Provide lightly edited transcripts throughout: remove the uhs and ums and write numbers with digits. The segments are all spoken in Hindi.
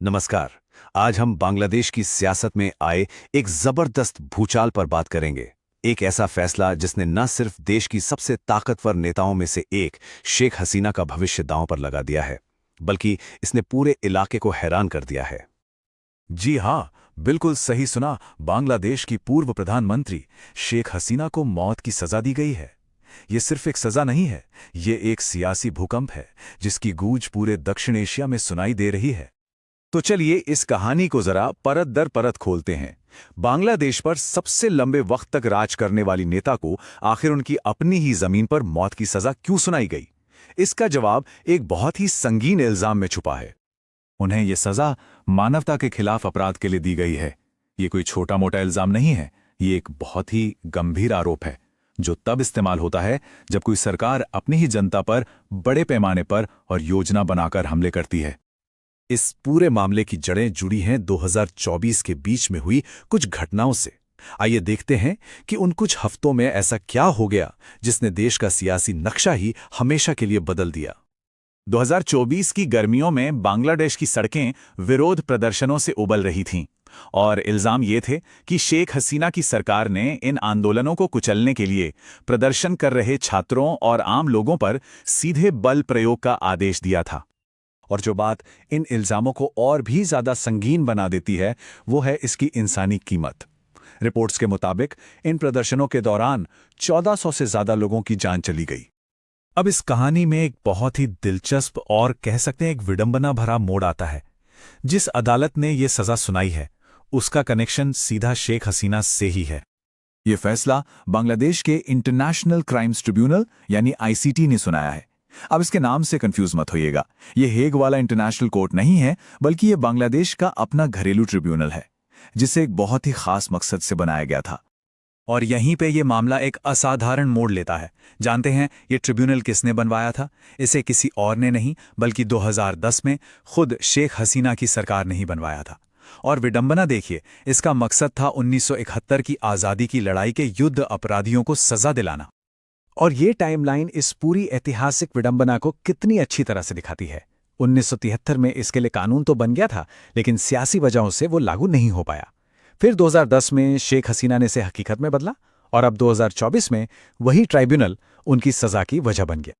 नमस्कार। आज हम बांग्लादेश की सियासत में आए एक जबरदस्त भूचाल पर बात करेंगे। एक ऐसा फैसला जिसने न सिर्फ देश की सबसे ताकतवर नेताओं में से एक शेख हसीना का भविष्य दांव पर लगा दिया है, बल्कि इसने पूरे इलाके को हैरान कर दिया है। जी हाँ, बिल्कुल सही सुना। बांग्लादेश की पूर्व प्रधानमंत्री शेख हसीना को मौत की सजा दी गई है। ये सिर्फ एक सजा नहीं है, ये एक सियासी भूकंप है जिसकी गूंज पूरे दक्षिण एशिया में सुनाई दे रही है। तो चलिए इस कहानी को जरा परत दर परत खोलते हैं। बांग्लादेश पर सबसे लंबे वक्त तक राज करने वाली नेता को आखिर उनकी अपनी ही जमीन पर मौत की सजा क्यों सुनाई गई? इसका जवाब एक बहुत ही संगीन इल्जाम में छुपा है। उन्हें यह सजा मानवता के खिलाफ अपराध के लिए दी गई है। ये कोई छोटा मोटा इल्जाम नहीं है, ये एक बहुत ही गंभीर आरोप है जो तब इस्तेमाल होता है जब कोई सरकार अपनी ही जनता पर बड़े पैमाने पर और योजना बनाकर हमले करती है। इस पूरे मामले की जड़ें जुड़ी हैं 2024 के बीच में हुई कुछ घटनाओं से। आइए देखते हैं कि उन कुछ हफ्तों में ऐसा क्या हो गया जिसने देश का सियासी नक्शा ही हमेशा के लिए बदल दिया। 2024 की गर्मियों में बांग्लादेश की सड़कें विरोध प्रदर्शनों से उबल रही थीं और इल्जाम ये थे कि शेख हसीना की सरकार ने इन आंदोलनों को कुचलने के लिए प्रदर्शन कर रहे छात्रों और आम लोगों पर सीधे बल प्रयोग का आदेश दिया था। और जो बात इन इल्जामों को और भी ज्यादा संगीन बना देती है वो है इसकी इंसानी कीमत। रिपोर्ट्स के मुताबिक इन प्रदर्शनों के दौरान 1400 से ज्यादा लोगों की जान चली गई। अब इस कहानी में एक बहुत ही दिलचस्प और कह सकते हैं एक विडंबना भरा मोड़ आता है। जिस अदालत ने ये सजा सुनाई है उसका कनेक्शन सीधा शेख हसीना से ही है। ये फैसला बांग्लादेश के इंटरनेशनल क्राइम्स ट्रिब्यूनल यानी आईसीटी ने सुनाया है। अब इसके नाम से कंफ्यूज मत होइएगा, ये हेग वाला इंटरनेशनल कोर्ट नहीं है, बल्कि ये बांग्लादेश का अपना घरेलू ट्रिब्यूनल है जिसे एक बहुत ही खास मकसद से बनाया गया था। और यहीं पे ये मामला एक असाधारण मोड़ लेता है। जानते हैं ये ट्रिब्यूनल किसने बनवाया था? इसे किसी और ने नहीं, बल्कि 2010 में खुद शेख हसीना की सरकार ने ही बनवाया था। और विडंबना देखिए, इसका मकसद था 1971 की आज़ादी की लड़ाई के युद्ध अपराधियों को सजा दिलाना। और ये टाइमलाइन इस पूरी ऐतिहासिक विडंबना को कितनी अच्छी तरह से दिखाती है। 1973 में इसके लिए कानून तो बन गया था, लेकिन सियासी वजहों से वो लागू नहीं हो पाया। फिर 2010 में शेख हसीना ने इसे हकीकत में बदला और अब 2024 में वही ट्राइब्यूनल उनकी सजा की वजह बन गया।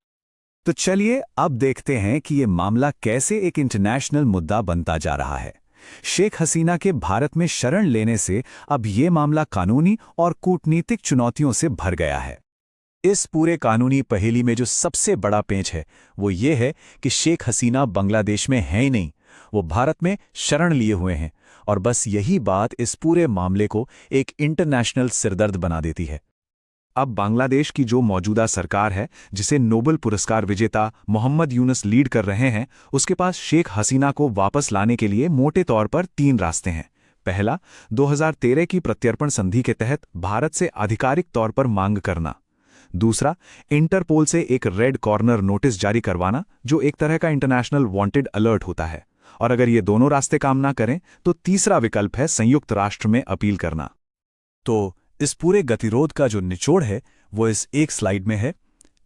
तो चलिए अब देखते हैं कि ये मामला कैसे एक इंटरनेशनल मुद्दा बनता जा रहा है। शेख हसीना के भारत में शरण लेने से अब ये मामला कानूनी और कूटनीतिक चुनौतियों से भर गया है। इस पूरे कानूनी पहेली में जो सबसे बड़ा पेंच है वो ये है कि शेख हसीना बांग्लादेश में है ही नहीं, वो भारत में शरण लिए हुए हैं। और बस यही बात इस पूरे मामले को एक इंटरनेशनल सिरदर्द बना देती है। अब बांग्लादेश की जो मौजूदा सरकार है, जिसे नोबेल पुरस्कार विजेता मोहम्मद यूनुस लीड कर रहे हैं, उसके पास शेख हसीना को वापस लाने के लिए मोटे तौर पर 3 रास्ते हैं। पहला, 2013 की प्रत्यर्पण संधि के तहत भारत से आधिकारिक तौर पर मांग करना। दूसरा, इंटरपोल से एक रेड कॉर्नर नोटिस जारी करवाना, जो एक तरह का इंटरनेशनल वांटेड अलर्ट होता है। और अगर ये दोनों रास्ते काम ना करें तो तीसरा विकल्प है संयुक्त राष्ट्र में अपील करना। तो इस पूरे गतिरोध का जो निचोड़ है वो इस एक स्लाइड में है।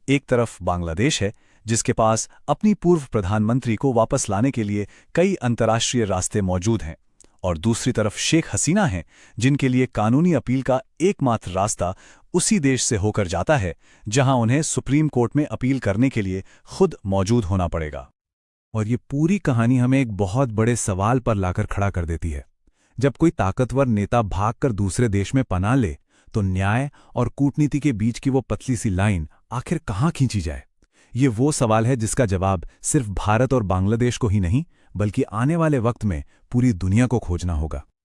एक तरफ बांग्लादेश है जिसके पास अपनी पूर्व प्रधानमंत्री को वापस लाने के लिए कई अंतर्राष्ट्रीय रास्ते मौजूद हैं, और दूसरी तरफ शेख हसीना हैं जिनके लिए कानूनी अपील का एकमात्र रास्ता उसी देश से होकर जाता है जहां उन्हें सुप्रीम कोर्ट में अपील करने के लिए खुद मौजूद होना पड़ेगा। और ये पूरी कहानी हमें एक बहुत बड़े सवाल पर लाकर खड़ा कर देती है। जब कोई ताकतवर नेता भागकर दूसरे देश में पनाह ले तो न्याय और कूटनीति के बीच की वो पतली सी लाइन आखिर कहाँ खींची जाए? ये वो सवाल है जिसका जवाब सिर्फ भारत और बांग्लादेश को ही नहीं, बल्कि आने वाले वक्त में पूरी दुनिया को खोजना होगा।